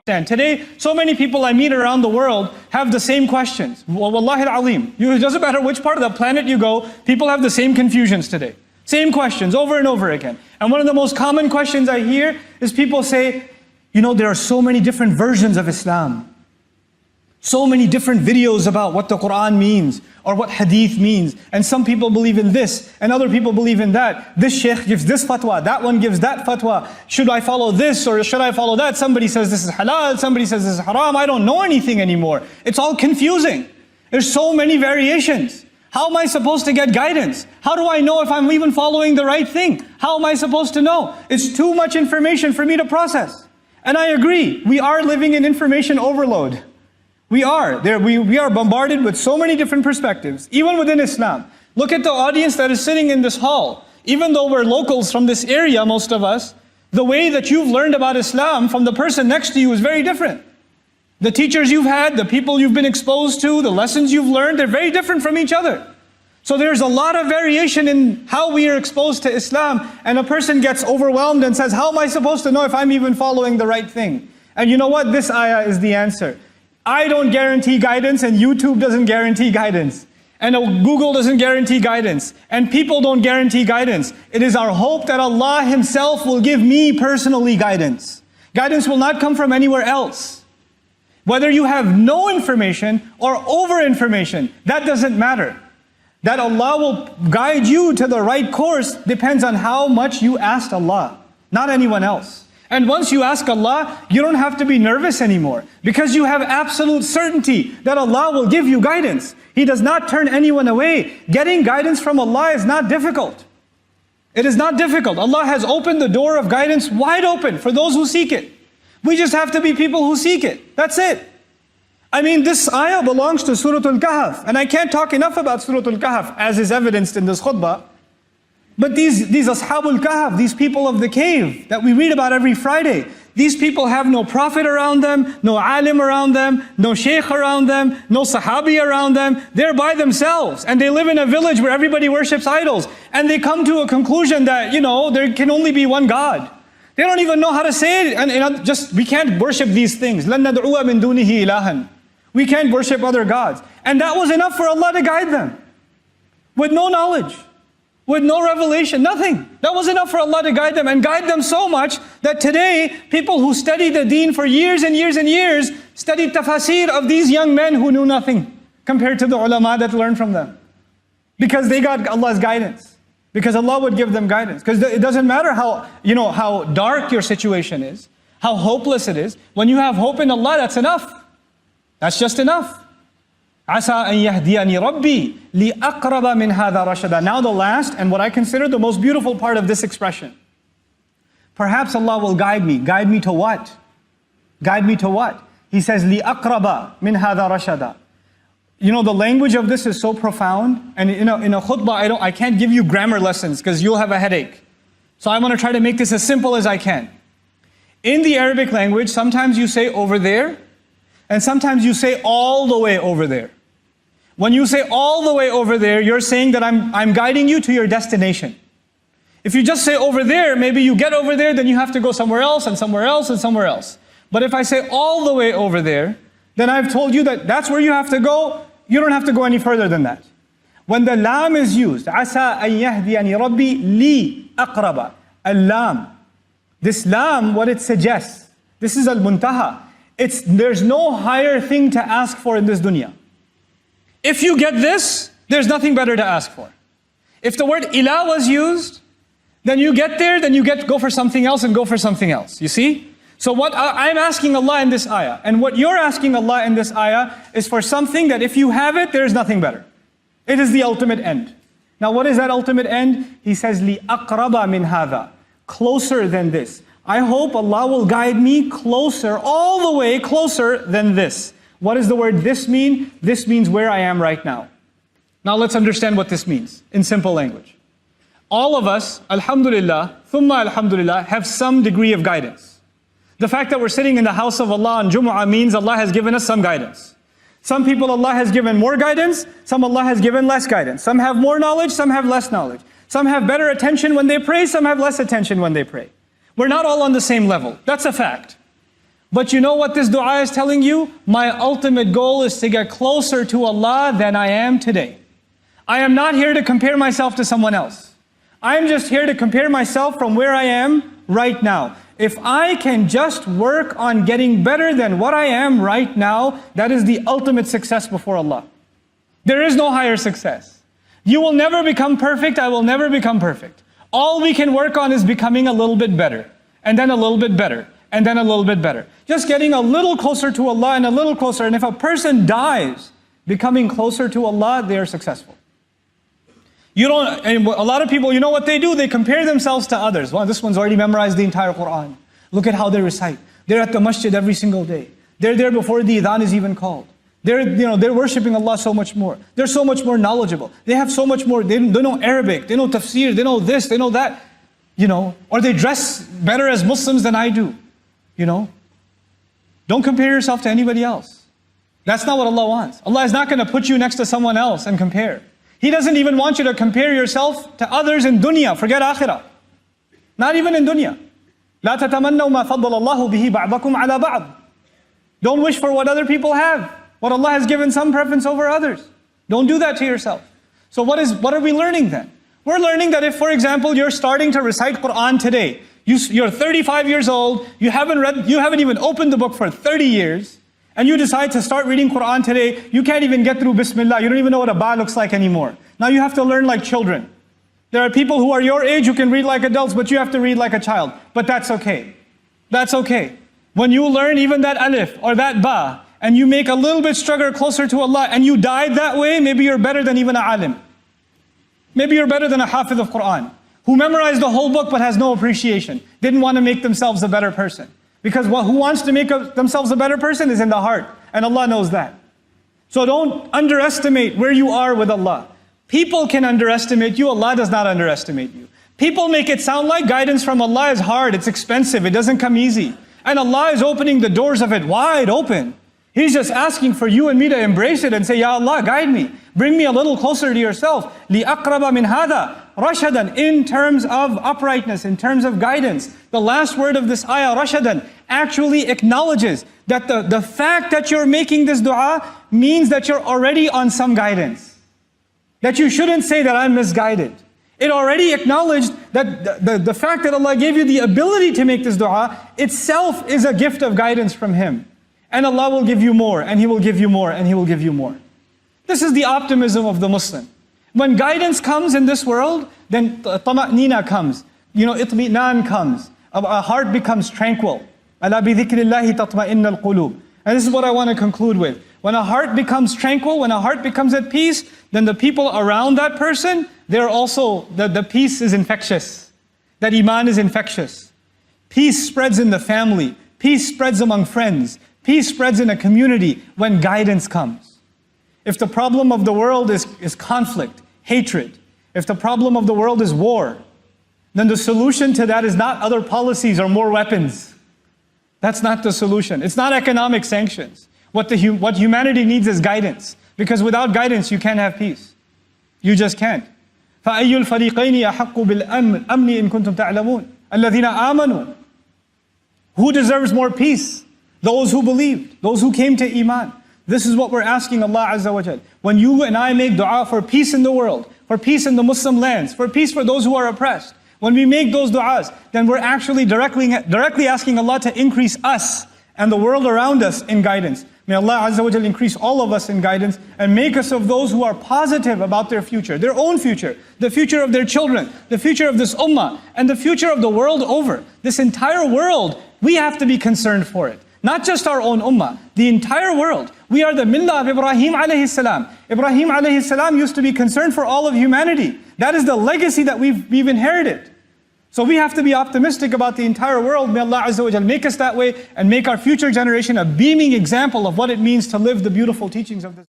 Today, so many people I meet around the world have the same questions. Wallahi al-Azim. It doesn't matter which part of the planet you go, people have the same confusions today. Same questions over and over again. And one of the most common questions I hear is people say, you know, there are so many different versions of Islam. So many different videos about what the Quran means or what hadith means. And some people believe in this and other people believe in that. This sheikh gives this fatwa, that one gives that fatwa. Should I follow this or should I follow that? Somebody says this is halal, somebody says this is haram. I don't know anything anymore. It's all confusing. There's so many variations. How am I supposed to get guidance? How do I know if I'm even following the right thing? How am I supposed to know? It's too much information for me to process. And I agree, we are living in information overload. We are. We are bombarded with so many different perspectives, even within Islam. Look at the audience that is sitting in this hall. Even though we're locals from this area, most of us, the way that you've learned about Islam from the person next to you is very different. The teachers you've had, the people you've been exposed to, the lessons you've learned, they're very different from each other. So there's a lot of variation in how we are exposed to Islam, and a person gets overwhelmed and says, how am I supposed to know if I'm even following the right thing? And you know what? This ayah is the answer. I don't guarantee guidance, and YouTube doesn't guarantee guidance. And Google doesn't guarantee guidance. And people don't guarantee guidance. It is our hope that Allah Himself will give me personally guidance. Guidance will not come from anywhere else. Whether you have no information or over information, that doesn't matter. That Allah will guide you to the right course depends on how much you asked Allah, not anyone else. And once you ask Allah, you don't have to be nervous anymore because you have absolute certainty that Allah will give you guidance. He does not turn anyone away. Getting guidance from Allah is not difficult. It is not difficult. Allah has opened the door of guidance wide open for those who seek it. We just have to be people who seek it. That's it. I mean, this ayah belongs to Surah Al-Kahf, and I can't talk enough about Surah Al-Kahf as is evidenced in this khutbah. But these Ashabul Kahf, these people of the cave that we read about every Friday, these people have no prophet around them, no alim around them, no sheikh around them, no sahabi around them. They're by themselves and they live in a village where everybody worships idols. And they come to a conclusion that, you know, there can only be one God. They don't even know how to say it. And just, we can't worship these things. لَن نَدْعُوَ مِن دُونِهِ إِلَهًا. We can't worship other gods. And that was enough for Allah to guide them. With no knowledge. With no revelation, nothing. That was enough for Allah to guide them, and guide them so much that today, people who study the deen for years and years and years, study tafasir of these young men who knew nothing compared to the ulama that learned from them. Because they got Allah's guidance. Because Allah would give them guidance. Because it doesn't matter how dark your situation is, how hopeless it is. When you have hope in Allah, that's enough. That's just enough. عَسَىٰ أَن يَهْدِيَنِي رَبِّي لِأَقْرَبَ مِنْ هَذَا رَشَدًا. Now the last, and what I consider the most beautiful part of this expression. Perhaps Allah will guide me. Guide me to what? Guide me to what? He says, لِأَقْرَبَ مِنْ هَذَا رَشَدًا. You know, the language of this is so profound, and in a khutbah, I can't give you grammar lessons because you'll have a headache. So I'm going to try to make this as simple as I can. In the Arabic language, sometimes you say over there, and sometimes you say all the way over there. When you say all the way over there, you're saying that I'm guiding you to your destination. If you just say over there, maybe you get over there, then you have to go somewhere else and somewhere else and somewhere else. But if I say all the way over there, then I've told you that that's where you have to go. You don't have to go any further than that. When the lam is used, عَسَىٰ أَن يَهْدِيَنِي رَبِّي لِي أَقْرَبَ. Al-lam. This lam, what it suggests, this is al-muntaha. There's no higher thing to ask for in this dunya. If you get this, there's nothing better to ask for. If the word ilah was used, then you get there, then you go for something else and go for something else. You see? So what I'm asking Allah in this ayah, and what you're asking Allah in this ayah, is for something that if you have it, there's nothing better. It is the ultimate end. Now what is that ultimate end? He says, لِأَقْرَبَ مِنْ هَذَا. Closer than this. I hope Allah will guide me closer, all the way closer than this. What does the word this mean? This means where I am right now. Now let's understand what this means in simple language. All of us, alhamdulillah, thumma alhamdulillah, have some degree of guidance. The fact that we're sitting in the house of Allah on Jumu'ah means Allah has given us some guidance. Some people Allah has given more guidance, some Allah has given less guidance. Some have more knowledge, some have less knowledge. Some have better attention when they pray, some have less attention when they pray. We're not all on the same level. That's a fact. But you know what this dua is telling you? My ultimate goal is to get closer to Allah than I am today. I am not here to compare myself to someone else. I'm just here to compare myself from where I am right now. If I can just work on getting better than what I am right now, that is the ultimate success before Allah. There is no higher success. You will never become perfect, I will never become perfect. All we can work on is becoming a little bit better, and then a little bit better, and then a little bit better. Just getting a little closer to Allah and a little closer. And if a person dies becoming closer to Allah, they are successful. And a lot of people, you know what they do? They compare themselves to others. Well, this one's already memorized the entire Quran. Look at how they recite. They're at the masjid every single day. They're there before the adhan is even called. They're worshiping Allah so much more. They're so much more knowledgeable. They have so much more. They know Arabic. They know tafsir. They know this. They know that. Or they dress better as Muslims than I do. Don't compare yourself to anybody else. That's not what Allah wants. Allah is not going to put you next to someone else and compare. He doesn't even want you to compare yourself to others in dunya. Forget akhirah. Not even in dunya. لا تتمنوا ما فضل الله به بعضكم على بعض. Don't wish for what other people have. What Allah has given some preference over others. Don't do that to yourself. So what are we learning then? We're learning that if, for example, you're starting to recite Quran today, you're 35 years old, you haven't even opened the book for 30 years, and you decide to start reading Quran today, you can't even get through Bismillah, you don't even know what a ba looks like anymore. Now you have to learn like children. There are people who are your age who can read like adults, but you have to read like a child. But that's okay. That's okay. When you learn even that alif or that ba, and you make a little bit struggle closer to Allah, and you died that way, maybe you're better than even a alim. Maybe you're better than a hafiz of Quran, who memorized the whole book but has no appreciation, didn't want to make themselves a better person. Because who wants to make themselves a better person is in the heart, and Allah knows that. So don't underestimate where you are with Allah. People can underestimate you, Allah does not underestimate you. People make it sound like guidance from Allah is hard, it's expensive, it doesn't come easy. And Allah is opening the doors of it wide open. He's just asking for you and me to embrace it and say, Ya Allah, guide me. Bring me a little closer to yourself. لِأَقْرَبَ مِنْ هَذَا رَشَدًا. In terms of uprightness, in terms of guidance. The last word of this ayah, رَشَدًا, actually acknowledges that the fact that you're making this dua means that you're already on some guidance. That you shouldn't say that I'm misguided. It already acknowledged that the fact that Allah gave you the ability to make this dua itself is a gift of guidance from Him. And Allah will give you more, and He will give you more, and He will give you more. This is the optimism of the Muslim. When guidance comes in this world, then tama'nina comes. Itmi'nan comes. A heart becomes tranquil. Ala bi dhikrillahi tatma'innal qulub. And this is what I want to conclude with. When a heart becomes tranquil, when a heart becomes at peace, then the people around that person, they're also, the peace is infectious. That iman is infectious. Peace spreads in the family. Peace spreads among friends. Peace spreads in a community when guidance comes. If the problem of the world is conflict, hatred, if the problem of the world is war, then the solution to that is not other policies or more weapons. That's not the solution. It's not economic sanctions. What humanity needs is guidance. Because without guidance, you can't have peace. You just can't. فَأَيُّ الْفَرِيقَيْنِ أَحَقُّ بِالْأَمْنِ إِن كُنتُمْ تَعْلَمُونَ الَّذِينَ آمَنُوا. Who deserves more peace? Those who believed, those who came to iman. This is what we're asking Allah Azza wa Jal. When you and I make dua for peace in the world, for peace in the Muslim lands, for peace for those who are oppressed, when we make those du'as, then we're actually directly asking Allah to increase us and the world around us in guidance. May Allah Azza wa Jal increase all of us in guidance and make us of those who are positive about their future, their own future, the future of their children, the future of this ummah, and the future of the world over. This entire world, we have to be concerned for it. Not just our own ummah, the entire world. We are the millah of Ibrahim alayhi salam. Ibrahim alayhi salam used to be concerned for all of humanity. That is the legacy that we've inherited. So we have to be optimistic about the entire world. May Allah Azza wa Jal make us that way and make our future generation a beaming example of what it means to live the beautiful teachings of this.